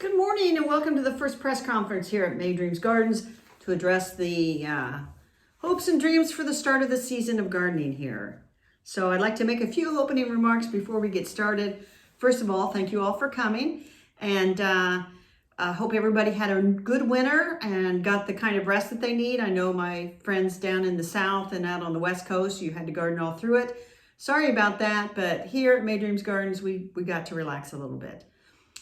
Good morning and welcome to the first press conference here at May Dreams Gardens to address the hopes and dreams for the start of the season of gardening here. So I'd like to make a few opening remarks before we get started. First of all, thank you all for coming, and I hope everybody had a good winter and got the kind of rest that they need. I know my friends down in the south and out on the west coast, you had to garden all through it. Sorry about that, but here at May Dreams Gardens, we got to relax a little bit.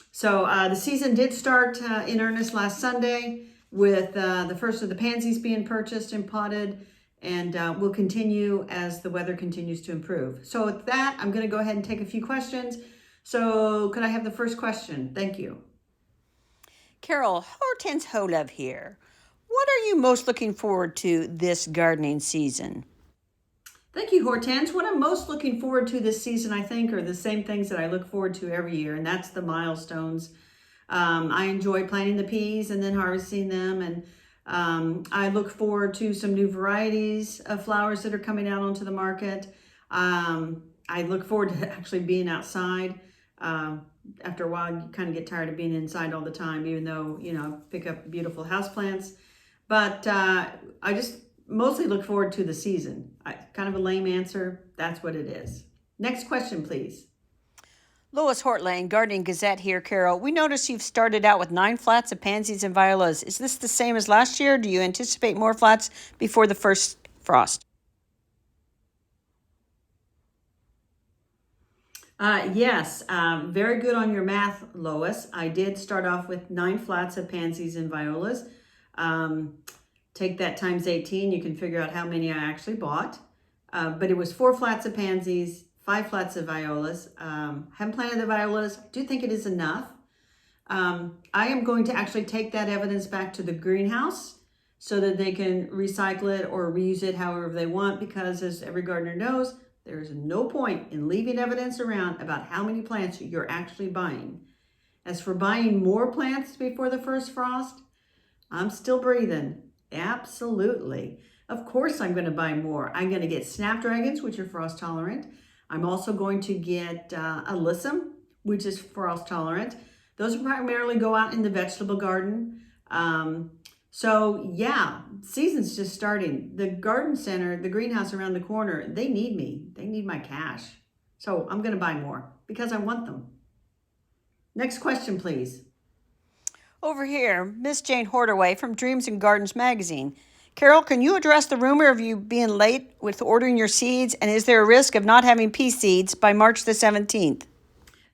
So the season did start in earnest last Sunday with the first of the pansies being purchased and potted, and will continue as the weather continues to improve. So with that, I'm going to go ahead and take a few questions. So could I have the first question? Thank you. Carol, Hortons Holov here. What are you most looking forward to this gardening season? Thank you, Hortense. What I'm most looking forward to this season, I think, are the same things that I look forward to every year, and that's the milestones. I enjoy planting the peas and then harvesting them, and I look forward to some new varieties of flowers that are coming out onto the market. I look forward to actually being outside. After a while, you kind of get tired of being inside all the time, even though, you know, pick up beautiful houseplants. But I just mostly look forward to the season. Kind of a lame answer. That's what it is. Next question, please. Lois Hart Lane, Gardening Gazette here, Carol. We notice you've started out with 9 flats of pansies and violas. Is this the same as last year? Do you anticipate more flats before the first frost? Yes, very good on your math, Lois. I did start off with 9 flats of pansies and violas. Take that times 18, you can figure out how many I actually bought. But it was 4 flats of pansies, 5 flats of violas. Haven't planted the violas. I do think it is enough. I am going to actually take that evidence back to the greenhouse so that they can recycle it or reuse it however they want, because as every gardener knows, there is no point in leaving evidence around about how many plants you're actually buying. As for buying more plants before the first frost, I'm still breathing. Absolutely. Of course I'm going to buy more. I'm going to get snapdragons, which are frost tolerant. I'm also going to get alyssum, which is frost tolerant. Those primarily go out in the vegetable garden. So yeah, season's just starting. The garden center, the greenhouse around the corner, they need me. They need my cash. So I'm going to buy more because I want them. Next question, please. Over here, Miss Jane Hordaway from Dreams and Gardens magazine. Carol, can you address the rumor of you being late with ordering your seeds, and is there a risk of not having pea seeds by March the 17th?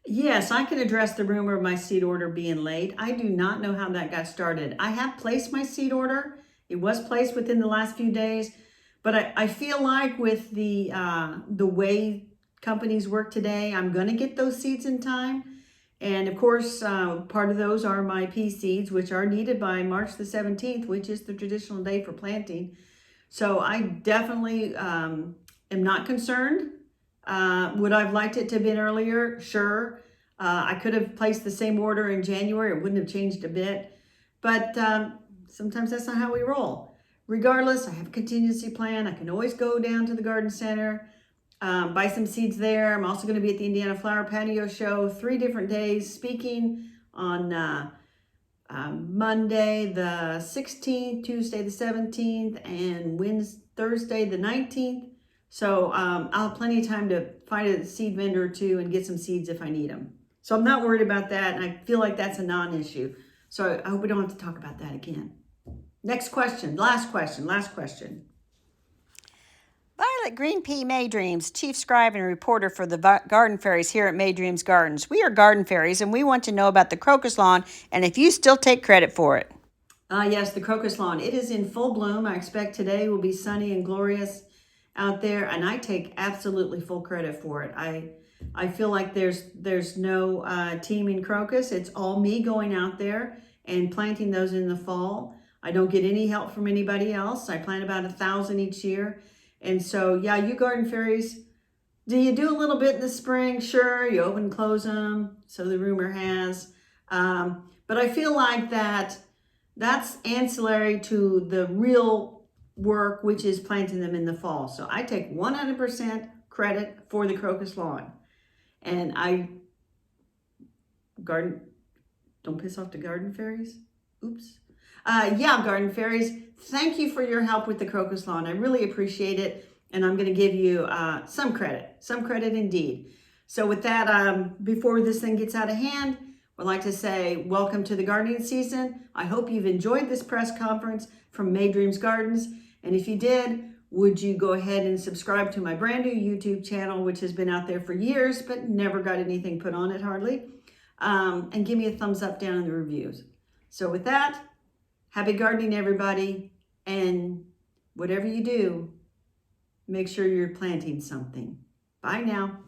Yes, I can address the rumor of my seed order being late. I do not know how that got started. I have placed my seed order. It was placed within the last few days, but I feel like with the way companies work today, I'm going to get those seeds in time. And of course, part of those are my pea seeds, which are needed by March the 17th, which is the traditional day for planting. So I definitely am not concerned. Would I have liked it to have been earlier? Sure. I could have placed the same order in January. It wouldn't have changed a bit. But sometimes that's not how we roll. Regardless, I have a contingency plan. I can always go down to the garden center, buy some seeds there. I'm also going to be at the Indiana Flower Patio Show 3 different days, speaking on Monday the 16th, Tuesday the 17th, and Thursday the 19th. So I'll have plenty of time to find a seed vendor or two and get some seeds if I need them. So I'm not worried about that, and I feel like that's a non-issue. So I hope we don't have to talk about that again. Next question, last question. Bartlett Green Pea May Dreams, Chief Scribe and reporter for the Garden Fairies here at May Dreams Gardens. We are garden fairies, and we want to know about the crocus lawn and if you still take credit for it. Yes, the crocus lawn. It is in full bloom. I expect today will be sunny and glorious out there, and I take absolutely full credit for it. I feel like there's no teaming crocus. It's all me going out there and planting those in the fall. I don't get any help from anybody else. I plant about 1,000 each year. And so, yeah, you garden fairies, do you do a little bit in the spring? Sure, you open and close them, so the rumor has. But I feel like that's ancillary to the real work, which is planting them in the fall. So I take 100% credit for the crocus lawn. And I garden Don't piss off the garden fairies. Oops. Yeah, garden fairies, thank you for your help with the crocus lawn. I really appreciate it. And I'm going to give you some credit indeed. So with that, before this thing gets out of hand, I'd like to say welcome to the gardening season. I hope you've enjoyed this press conference from May Dreams Gardens. And if you did, would you go ahead and subscribe to my brand new YouTube channel, which has been out there for years, but never got anything put on it hardly. And give me a thumbs up down in the reviews. So with that, happy gardening, everybody. And whatever you do, make sure you're planting something. Bye now.